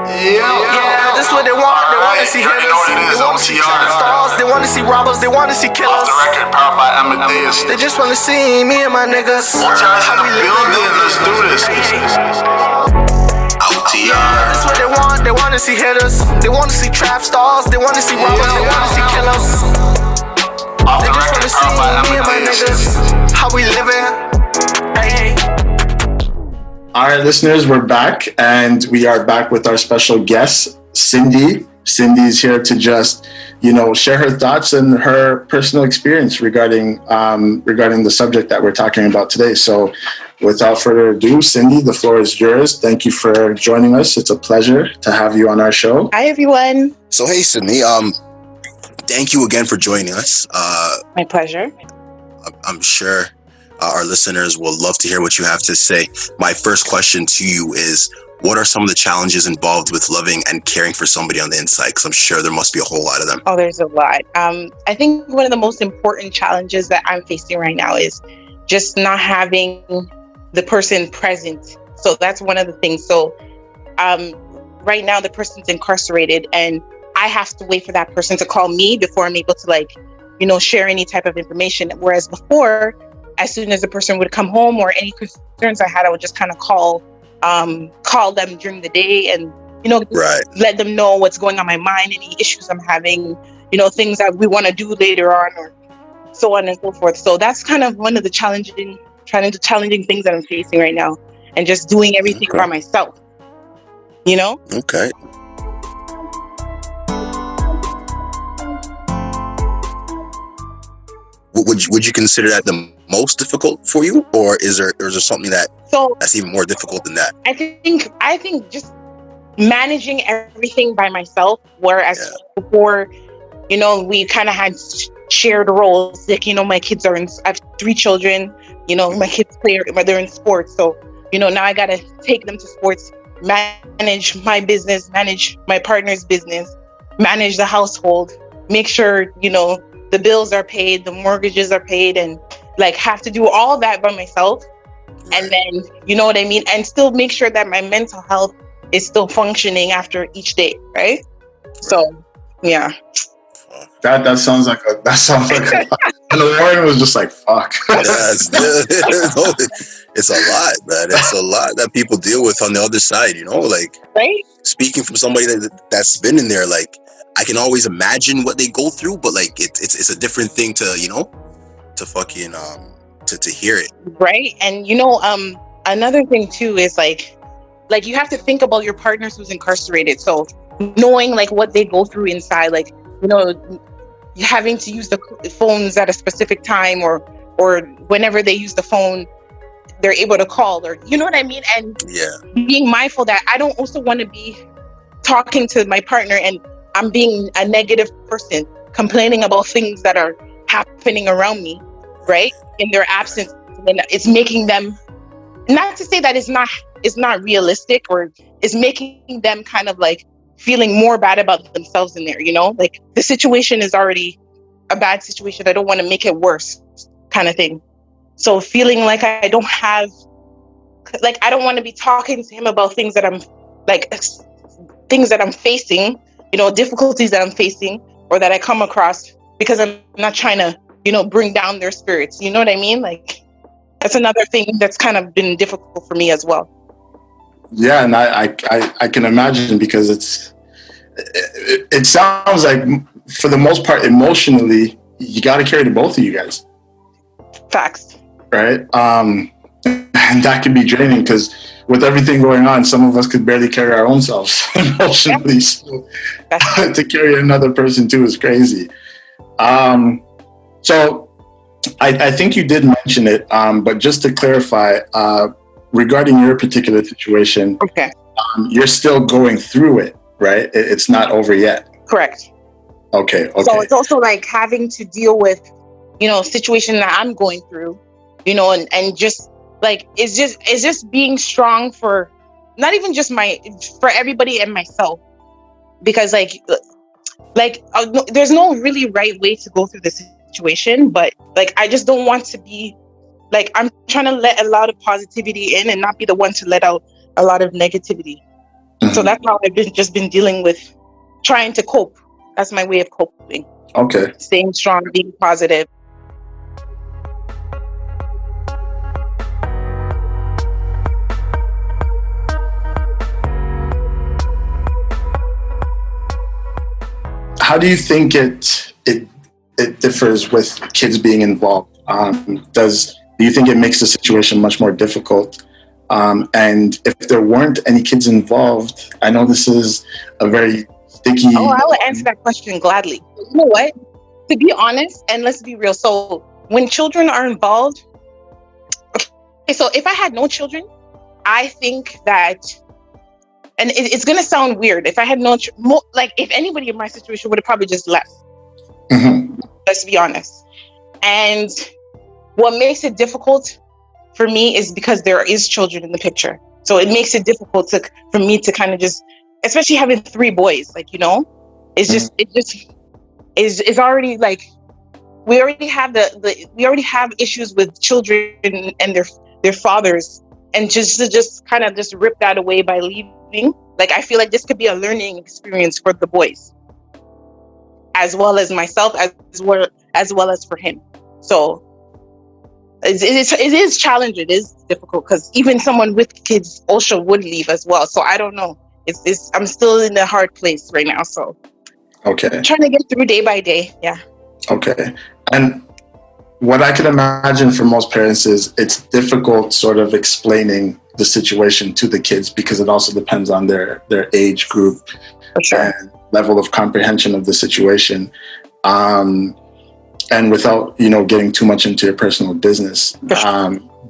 Yeah, this is what they want. They want to see hitters. They want to see stars. They want to see robbers. They want to see killers. Off the record, powered by Amadeus. They just want to see me and my niggas. OTR's in the building. Let's do this. OTR. This is what they want. They want to see hitters. They want to see trap stars. They want to see robbers. They want to see killers. Off They the just want record, to see powered by me and my Amadeus. niggas. How we living. Hey. All right, listeners, we're back, and we are back with our special guest, Cindy. Cindy's here to just, share her thoughts and her personal experience regarding the subject that we're talking about today. So, without further ado, Cindy, the floor is yours. Thank you for joining us. It's a pleasure to have you on our show. Hi, everyone. So, hey, Sydney, thank you again for joining us. My pleasure. I'm sure our listeners will love to hear what you have to say. My first question to you is, what are some of the challenges involved with loving and caring for somebody on the inside? Because I'm sure there must be a whole lot of them. Oh, there's a lot. I think one of the most important challenges that I'm facing right now is just not having the person present. So that's one of the things. So right now the person's incarcerated and I have to wait for that person to call me before I'm able to share any type of information. Whereas before, as soon as the person would come home or any concerns I had, I would just kind of call them during the day and, Right. let them know what's going on in my mind, any issues I'm having, things that we want to do later on or so on and so forth. So that's kind of one of the challenging things that I'm facing right now and just doing everything by myself, Okay. Would you consider that the most difficult for you, or is there something that's even more difficult than that? I think just managing everything by myself, whereas before, we kind of had shared roles. Like, my kids I have 3 children. My kids they're in sports, so now I gotta take them to sports, manage my business, manage my partner's business, manage the household, make sure the bills are paid, the mortgages are paid, and have to do all that by myself. Right. And then, you know what I mean? And still make sure that my mental health is still functioning after each day, right? So, yeah. That sounds like a and Lauren was just like, fuck. It's a lot, man. It's a lot that people deal with on the other side, Right? Speaking from somebody that's been in there, I can always imagine what they go through, but it's a different thing to fucking to hear it. Right. And another thing too is you have to think about your partners who's incarcerated. So knowing what they go through inside, having to use the phones at a specific time or whenever they use the phone, they're able to call, or you know what I mean? And being mindful that I don't also want to be talking to my partner and I'm being a negative person, complaining about things that are happening around me, right? In their absence, and it's making them, not to say that it's not realistic, or it's making them kind of feeling more bad about themselves in there, the situation is already a bad situation. I don't want to make it worse, kind of thing. So feeling like I don't want to be talking to him about things that I'm facing, difficulties that I'm facing or that I come across, because I'm not trying to, bring down their spirits. You know what I mean? That's another thing that's kind of been difficult for me as well. Yeah, and I can imagine, because it sounds like for the most part, emotionally, you got to carry the both of you guys. Facts. Right? And that can be draining, because with everything going on, some of us could barely carry our own selves emotionally. Yep. So to carry another person too is crazy. So I think you did mention it, but just to clarify, regarding your particular situation, okay, you're still going through it, right? It's not over yet. Correct. Okay. So it's also having to deal with, situation that I'm going through, and just it's just being strong for not even just for everybody and myself, because there's no really right way to go through this situation, but I just don't want to be I'm trying to let a lot of positivity in and not be the one to let out a lot of negativity. So that's how I've been dealing with trying to cope. That's my way of coping. Okay. Staying strong, being positive. How do you think it differs with kids being involved? Do you think it makes the situation much more difficult? And if there weren't any kids involved, I know this is a very sticky. Oh, I will answer that question gladly. You know what? To be honest, and let's be real. So when children are involved, okay, so if I had no children, I think that, and it's going to sound weird, if I had no, like if anybody in my situation would have probably just left. Mm-hmm. Let's be honest. And what makes it difficult for me is because there is children in the picture. So it makes it difficult for me to kind of just, especially having 3 boys, like, you know, it's just, it's already like, we already have we already have issues with children and their fathers, and just kind of just rip that away by leaving. Like, I feel like this could be a learning experience for the boys, as well as myself, as well as for him. So it is challenging. It is difficult because even someone with kids also would leave as well. So I don't know. I'm still in a hard place right now. So okay, trying to get through day by day. Yeah. Okay. And what I can imagine for most parents is it's difficult sort of explaining the situation to the kids, because it also depends on their age group For sure. and level of comprehension of the situation. And without, getting too much into your personal business,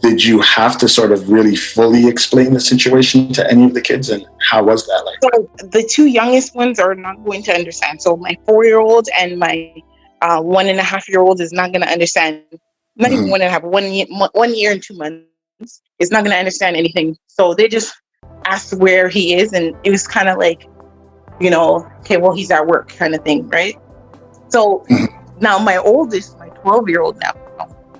did you have to sort of really fully explain the situation to any of the kids? And how was that like? So the 2 youngest ones are not going to understand. So my 4-year-old and my 1.5-year-old is not going to understand. Not even 1.5, 1 year and 2 months is not going to understand anything. So they just asked where he is, and it was kind of like, okay, well, he's at work kind of thing, right? So now my oldest, my 12-year-old now,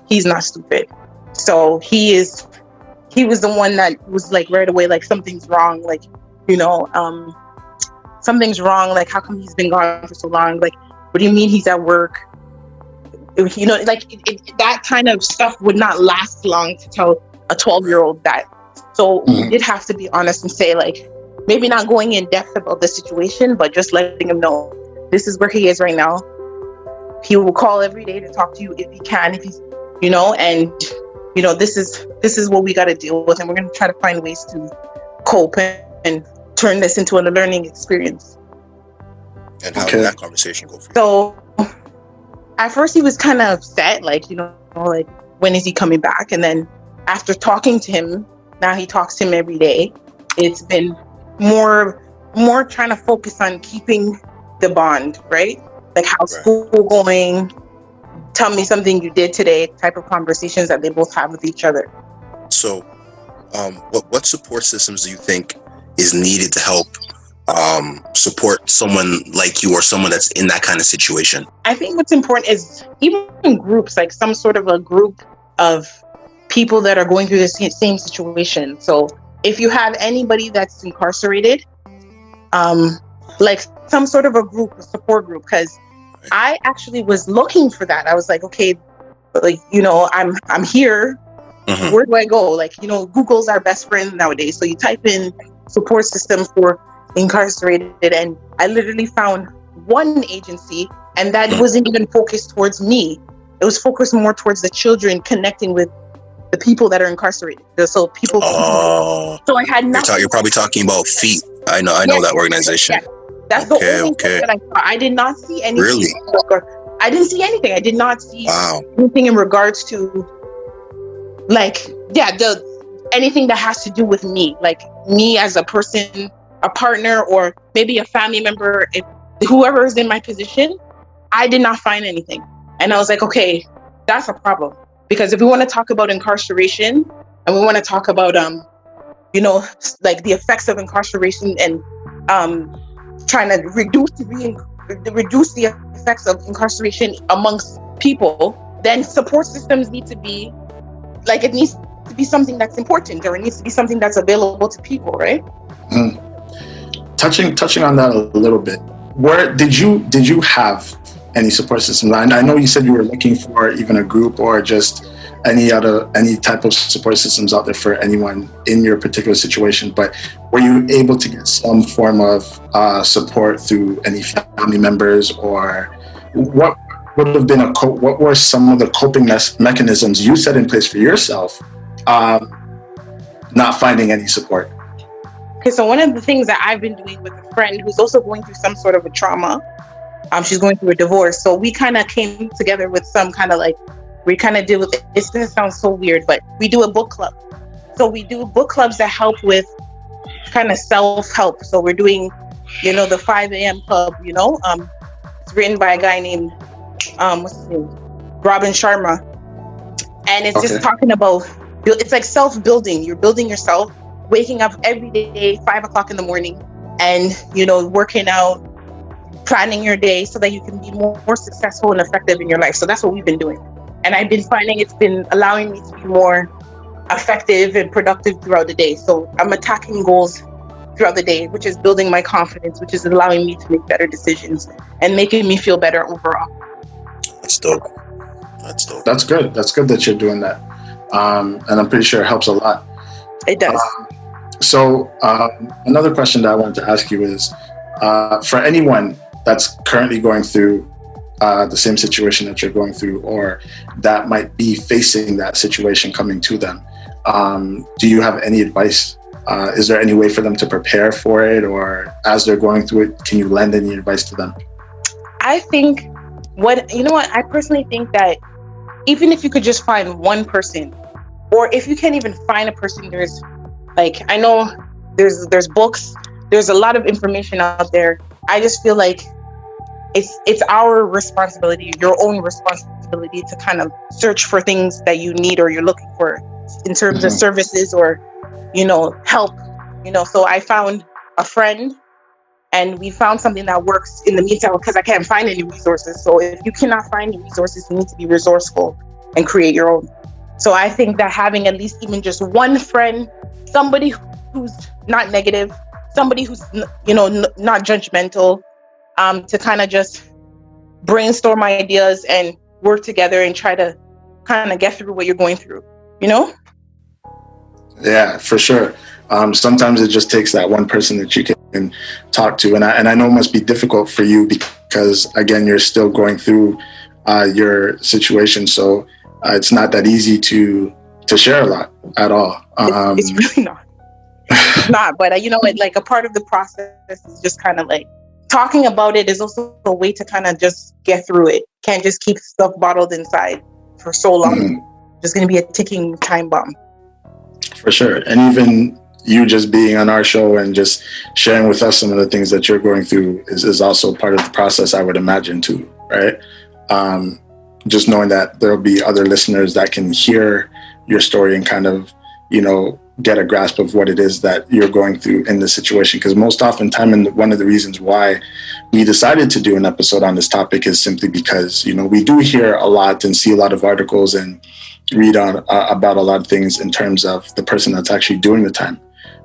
he's not stupid. So he was the one that was like right away, like something's wrong, like, something's wrong. Like, how come he's been gone for so long? Like, what do you mean he's at work? That kind of stuff would not last long to tell a 12-year-old that. So we did have to be honest and say, like, maybe not going in depth about the situation, but just letting him know this is where he is right now. He will call every day to talk to you if he can, if he's, and this is what we got to deal with, and we're going to try to find ways to cope and turn this into a learning experience. And how did that conversation go for you? So at first he was kind of upset, like, like, when is he coming back? And then after talking to him, now he talks to him every day. It's been more trying to focus on keeping the bond, right? Like, how's school going? Tell me something you did today, type of conversations that they both have with each other. So what support systems do you think is needed to help support someone like you or someone that's in that kind of situation? I think what's important is even in groups, like some sort of a group of people that are going through the same situation. So if you have anybody that's incarcerated, like some sort of a support group, because I actually was looking for that. I was like, okay, like, I'm here. Where do I go? Like, Google's our best friend nowadays. So you type in support system for incarcerated, and I literally found one agency, and that wasn't even focused towards me. It was focused more towards the children connecting with the people that are incarcerated. So people. So I had nothing. You're probably talking about FEET. I know that organization. Yeah. That's the only thing that I saw. I did not see anything. Really? I didn't see anything. I did not see anything in regards to, like, anything that has to do with me, like me as a person, a partner, or maybe a family member, whoever is in my position. I did not find anything. And I was like, okay, that's a problem. Because if we want to talk about incarceration and we want to talk about, like the effects of incarceration and trying to reduce the effects of incarceration amongst people, then support systems need to be, like, it needs to be something that's important, or it needs to be something that's available to people, right? touching on that a little bit, where did you have any support systems? I know you said you were looking for even a group or just any type of support systems out there for anyone in your particular situation, but were you able to get some form of support through any family members, or what would have been what were some of the coping mechanisms you set in place for yourself, not finding any support? Okay, so one of the things that I've been doing with a friend who's also going through some sort of a trauma, she's going through a divorce. So we kind of came together with some kind of like, we kind of deal with it. It's going to sound so weird, but we do a book club. So we do book clubs that help with kind of self-help. So we're doing, the 5 a.m. club, it's written by a guy named, what's his name? Robin Sharma. And it's just talking about, it's like self-building. You're building yourself, waking up every day, 5 o'clock in the morning, and, working out, planning your day so that you can be more successful and effective in your life. So that's what we've been doing. And I've been finding it's been allowing me to be more effective and productive throughout the day. So I'm attacking goals throughout the day, which is building my confidence, which is allowing me to make better decisions and making me feel better overall. That's dope. That's good. That's good that you're doing that. And I'm pretty sure it helps a lot. It does. So another question that I wanted to ask you is, for anyone that's currently going through the same situation that you're going through, or that might be facing that situation coming to them, do you have any advice? Is there any way for them to prepare for it, or as they're going through it, can you lend any advice to them? I think I personally think that even if you could just find one person, or if you can't even find a person, there's I know there's books, there's a lot of information out there. I just feel like it's our responsibility, your own responsibility, to kind of search for things that you need or you're looking for in terms of services or, help. So I found a friend and we found something that works in the meantime, because I can't find any resources. So if you cannot find any resources, you need to be resourceful and create your own. So I think that having at least even just one friend, somebody who's not negative, somebody who's, not judgmental, to kind of just brainstorm ideas and work together and try to kind of get through what you're going through, Yeah, for sure. Sometimes it just takes that one person that you can talk to. And I know it must be difficult for you because, again, you're still going through your situation. So it's not that easy to share a lot at all. It's really not. It's not. But, like a part of the process is just kind of like talking about it is also a way to kind of just get through it. Can't just keep stuff bottled inside for so long. Just going to be a ticking time bomb. For sure. And even you just being on our show and just sharing with us some of the things that you're going through is also part of the process, I would imagine, too, right? Just knowing that there'll be other listeners that can hear your story and kind of, get a grasp of what it is that you're going through in this situation. Because most often time, and one of the reasons why we decided to do an episode on this topic is simply because, we do hear a lot and see a lot of articles and read on about a lot of things in terms of the person that's actually doing the time.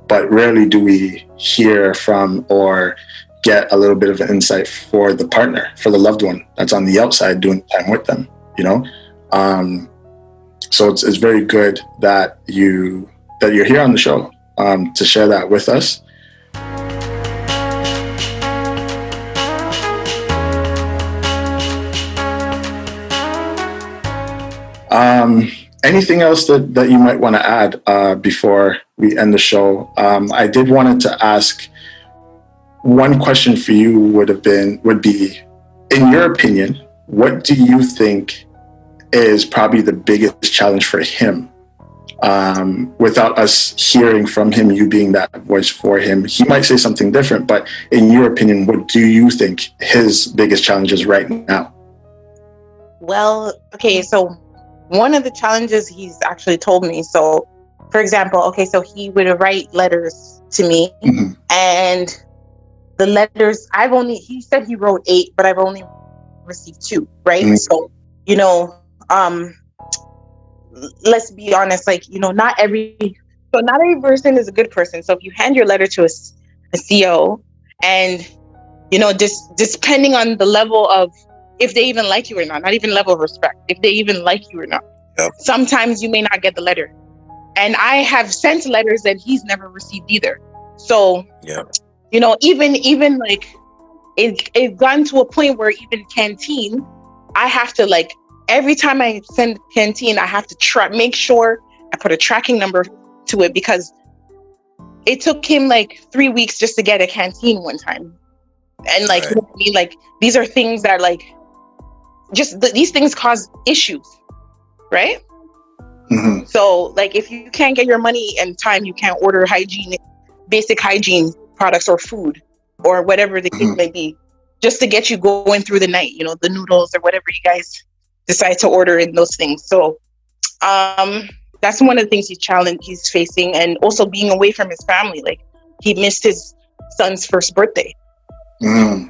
But rarely do we hear from or get a little bit of an insight for the partner, for the loved one that's on the outside doing time with them, So it's very good that you're here on the show to share that with us. Anything else that you might want to add before we end the show? I did wanted to ask, one question for you would be, in your opinion, what do you think is probably the biggest challenge for him? Without us hearing from him, you being that voice for him, he might say something different, but in your opinion, what do you think his biggest challenge is right now? Well, okay, so one of the challenges he's actually told me, so for example, so he would write letters to me, and the letters, he said he wrote 8, but I've only received 2, right? So, let's be honest, not every person is a good person. So if you hand your letter to a CO And, just depending on the level of, if they even like you or not even level of respect, if they even like you or not. Yep. Sometimes you may not get the letter. And I have sent letters that he's never received either. So, even like, it's gotten to a point where even Canteen, I have to, like, every time I send Canteen, I have to make sure I put a tracking number to it, because it took him like 3 weeks just to get a Canteen one time. And like, Right. you know what I mean? Like, these are things that, like, these things cause issues, right? Mm-hmm. So, like, if you can't get your money in time, you can't order basic hygiene products or food or whatever the case may be, just to get you going through the night, the noodles or whatever you guys decide to order in those things. So that's one of the things he's facing. And also being away from his family. Like, he missed his son's first birthday. Mm.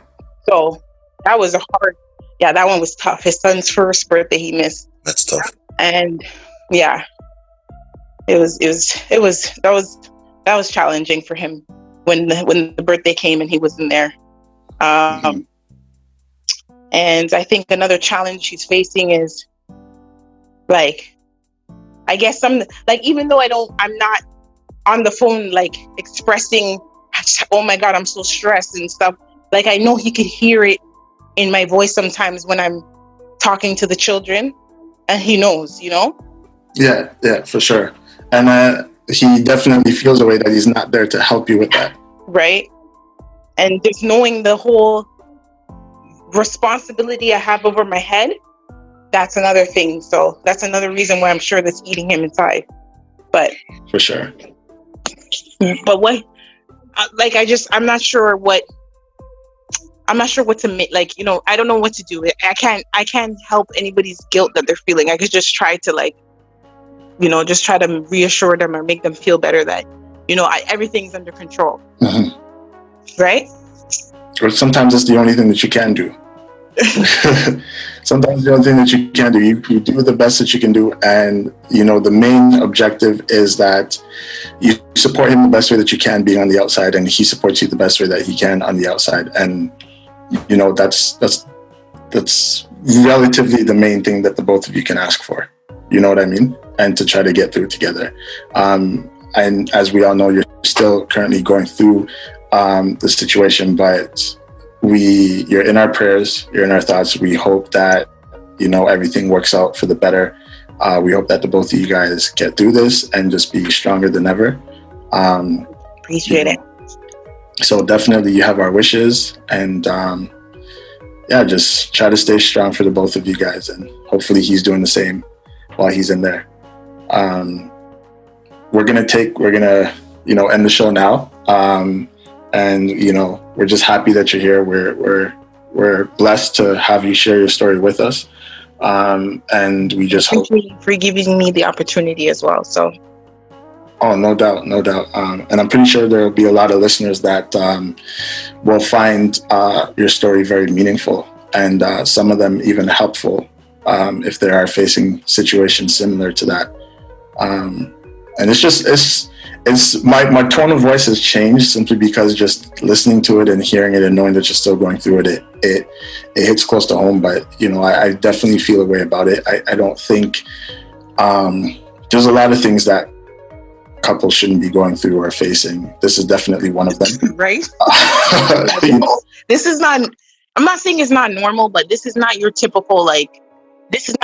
So that was that one was tough. His son's first birthday he missed. That's tough. And yeah, that was challenging for him when the birthday came and he wasn't there. And I think another challenge he's facing is, like, I guess even though I'm not on the phone, like, expressing, oh my God, I'm so stressed and stuff. Like, I know he could hear it in my voice sometimes when I'm talking to the children, and he knows, Yeah, for sure. And he definitely feels a way that he's not there to help you with that. Right. And just knowing the whole responsibility I have over my head, that's another thing. So that's another reason why I'm sure that's eating him inside. But for sure. But I'm not sure what to make. Like, I don't know what to do. I can't help anybody's guilt that they're feeling. I could just try to, like, just try to reassure them or make them feel better that, everything's under control. Mm-hmm. Right? Or sometimes it's the only thing that you can do. Sometimes the only thing that you can do, you do the best that you can do. And, the main objective is that you support him the best way that you can being on the outside, and he supports you the best way that he can on the outside. And, that's relatively the main thing that the both of you can ask for. You know what I mean? And to try to get through together. And as we all know, you're still currently going through the situation, but you're in our prayers, you're in our thoughts. We hope that, everything works out for the better. We hope that the both of you guys get through this and just be stronger than ever. Appreciate it. So definitely you have our wishes, and just try to stay strong for the both of you guys, and hopefully he's doing the same while he's in there. We're gonna end the show now. And we're just happy that you're here. We're blessed to have you share your story with us. And we just hope. Thank you for giving me the opportunity as well. So. Oh, no doubt. And I'm pretty sure there will be a lot of listeners that will find your story very meaningful, and some of them even helpful if they are facing situations similar to that. And it's my tone of voice has changed simply because just listening to it and hearing it and knowing that you're still going through it hits close to home. But I definitely feel a way about it. I don't think there's a lot of things that couples shouldn't be going through or facing. This is definitely one of them. Right? This is not, I'm not saying it's not normal, but this is not your typical, this is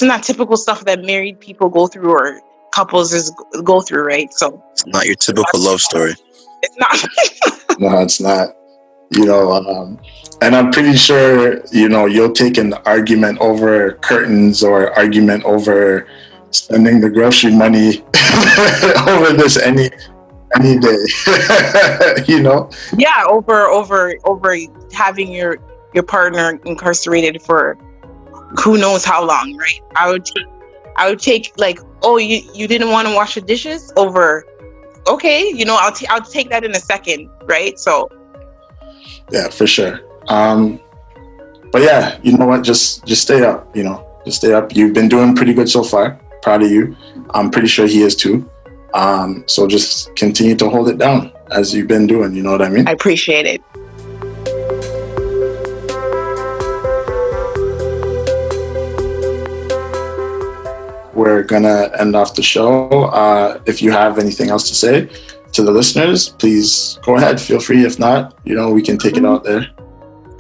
not typical stuff that married people go through or couples go through, right? So it's not your typical love story. It's not. No, it's not. And I'm pretty sure, you'll take an argument over curtains or argument over spending the grocery money over this any day. Yeah, over having your partner incarcerated for who knows how long, right? I would take you didn't want to wash the dishes over, okay, I'll take that in a second, right? So yeah, for sure. But yeah, you know what, just stay up, just stay up. You've been doing pretty good so far. Proud of you. I'm pretty sure he is too. So just continue to hold it down. as you've been doing. You know what I mean? I appreciate it. We're gonna end off the show. If you have anything else to say to the listeners, please go ahead. Feel free. If not, we can take it out there.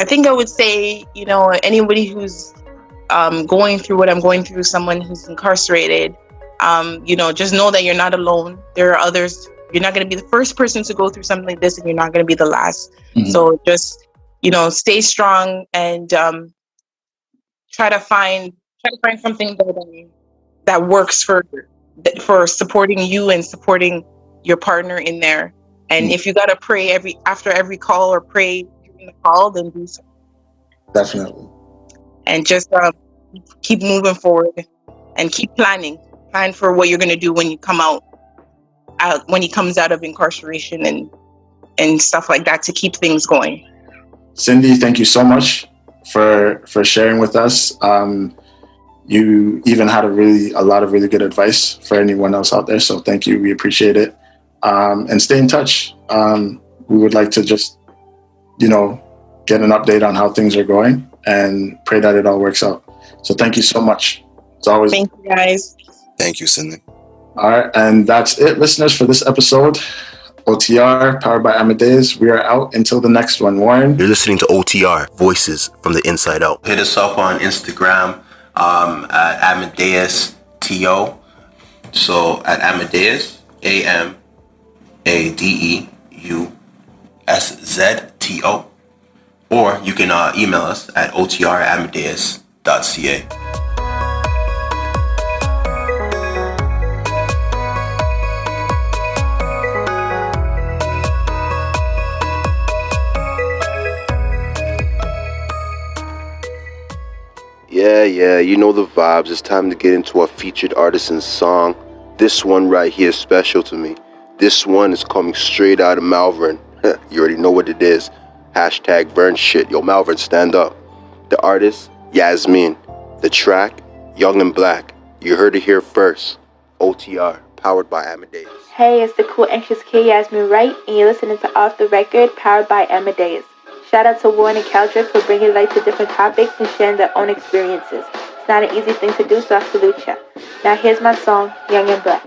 I think I would say, anybody who's going through what I'm going through, someone who's incarcerated, just know that you're not alone. There are others. You're not going to be the first person to go through something like this, and you're not going to be the last. Mm-hmm. So just, stay strong and try to find something that works for supporting you and supporting your partner in there. And if you got to pray after every call or pray during the call, then do so. Definitely. And just keep moving forward and keep planning. Plan for what you're going to do when you come out when he comes out of incarceration and stuff like that to keep things going. Cindy, thank you so much for sharing with us. You even had a lot of really good advice for anyone else out there. So thank you. We appreciate it. And stay in touch. We would like to just, get an update on how things are going and pray that it all works out. So thank you so much. It's always. Thank you, guys. Thank you, Cindy. All right. And that's it, listeners, for this episode. OTR, powered by Amadeus. We are out until the next one. Warren. You're listening to OTR, Voices from the Inside Out. Hit us up on Instagram at Amadeus TO. So at Amadeus, AMADEUSZTO. Or you can email us at otr@amadeus.ca. Yeah, you know the vibes. It's time to get into a featured artisan's song. This one right here is special to me. This one is coming straight out of Malvern. You already know what it is. #burn shit. Yo, Malvern, stand up. The artist, Yasmin. The track, Young and Black. You heard it here first. OTR, powered by Amadeus. Hey, it's the cool anxious kid Yasmin Wright, and you're listening to Off the Record, powered by Amadeus. Shout out to Warren and Caldrick for bringing light to different topics and sharing their own experiences. It's not an easy thing to do, so I salute ya. Now here's my song, Young and Black.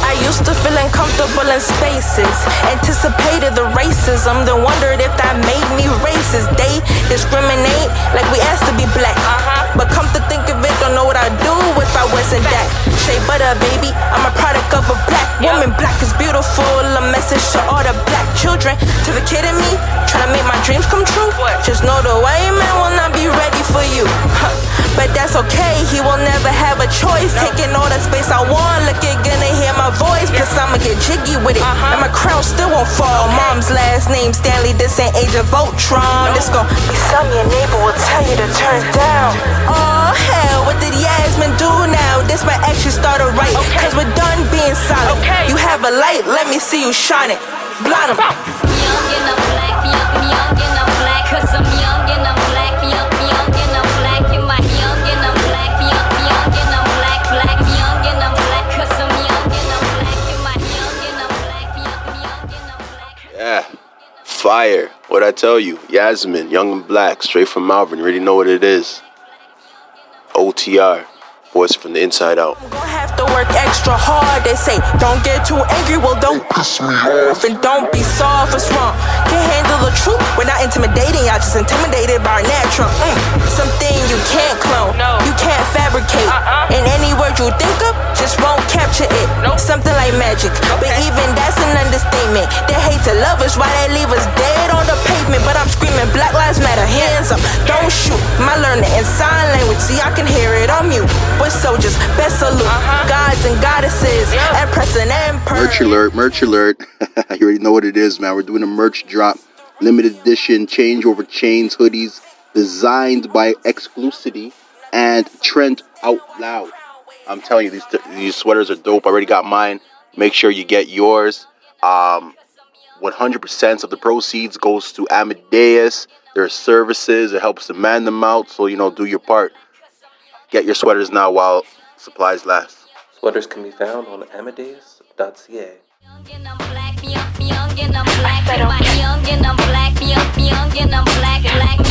I used to feel uncomfortable in spaces, anticipated the racism, then wondered if that made me racist. They discriminate like we asked to be black, but come to think of it, don't know what I'd do if I wasn't that. Shea butter, baby, I'm a product of a black woman. Black is beautiful, a message to all the black children. To the kid in me, trying to make my dreams come true. Just know the white man will not be ready for you. But that's okay, he will never have a choice. Taking all the space I want, look, you're gonna hear my voice. Plus I'ma get jiggy with it, and my crown still won't fall. Mom's last name Stanley, this ain't Age of Ultron. This gon' be something your neighbor will tell you to turn down. Oh hell, what did Yasmin do now? This might actually start a right, cause we're done being silent. You have a light, let me see you shine it. Blind 'em. Young and I'm black, young and I'm black, cause I'm young and I'm black, young and I'm black. You're my young and I'm black, young and I'm black, young and I'm black, cause I'm young and I'm black. You're my young and I'm black, young and I'm black. Yeah, fire. What'd I tell you? Yasmin, Young and Black, straight from Malvern. You already know what it is. OTR, Voice from the Inside Out. I'm gonna have to work extra hard. They say, don't get too angry, well don't piss me off. And don't be soft, what's wrong? Can't handle the truth. We're not intimidating, y'all just intimidated by our natural. Something you can't clone, you can't fabricate. And any word you think of, just won't capture it. Something like magic, but even that's an understatement. They hate to love us, why they leave us dead on the pavement? But I'm screaming, Black Lives Matter, hands up, don't shoot. My learning in sign language, so y'all can hear it on mute. We're soldiers, best salute, gods and goddesses, empress and emperor. Merch alert. You already know what it is, man. We're doing a merch drop. Limited edition, changeover chains, hoodies, designed by Exclusivity and Trent Out Loud. I'm telling you, these sweaters are dope. I already got mine. Make sure you get yours. 100% of the proceeds goes to Amadeus, their services. It helps to man them out. So, do your part. Get your sweaters now while supplies last. Sweaters can be found on amadeus.ca. Young and I'm black, young young and I'm black. Am I young and I'm black? Young and I'm black.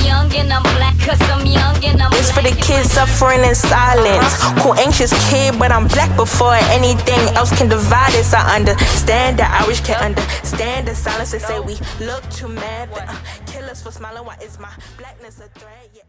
Young and I'm black. Cause I'm young and I'm black. It's for the kids suffering in silence. Cool anxious kid, but I'm black before anything else can divide us. I understand the Irish can't understand the silence. They say we look too mad. Kill us for smiling. Why is my blackness a threat? Yeah,